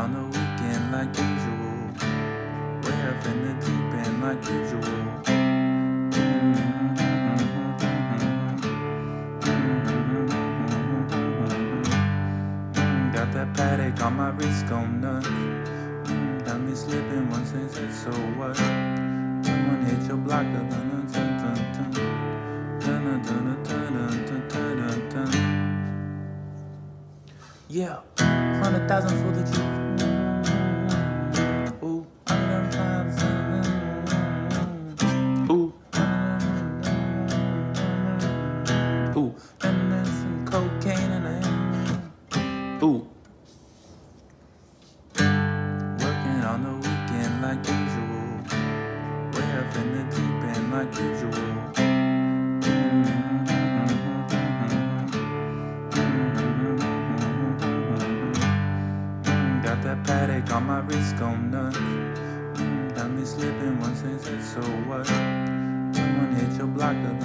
on the weekend like usual. Way up in the deep end like usual. Got that paddock on my wrist going nuts. Got me slipping once they said so what? Someone hit your blocker. Yeah, 100,000 for the Jeep. Ooh, 100,000. Ooh, ooh, and there's some cocaine in it. Ooh, working on the weekend like usual. Way up in the deep end like usual. Got that paddock on my wrist going nuts. Got me slipping once they said so what? Someone hit your blocker.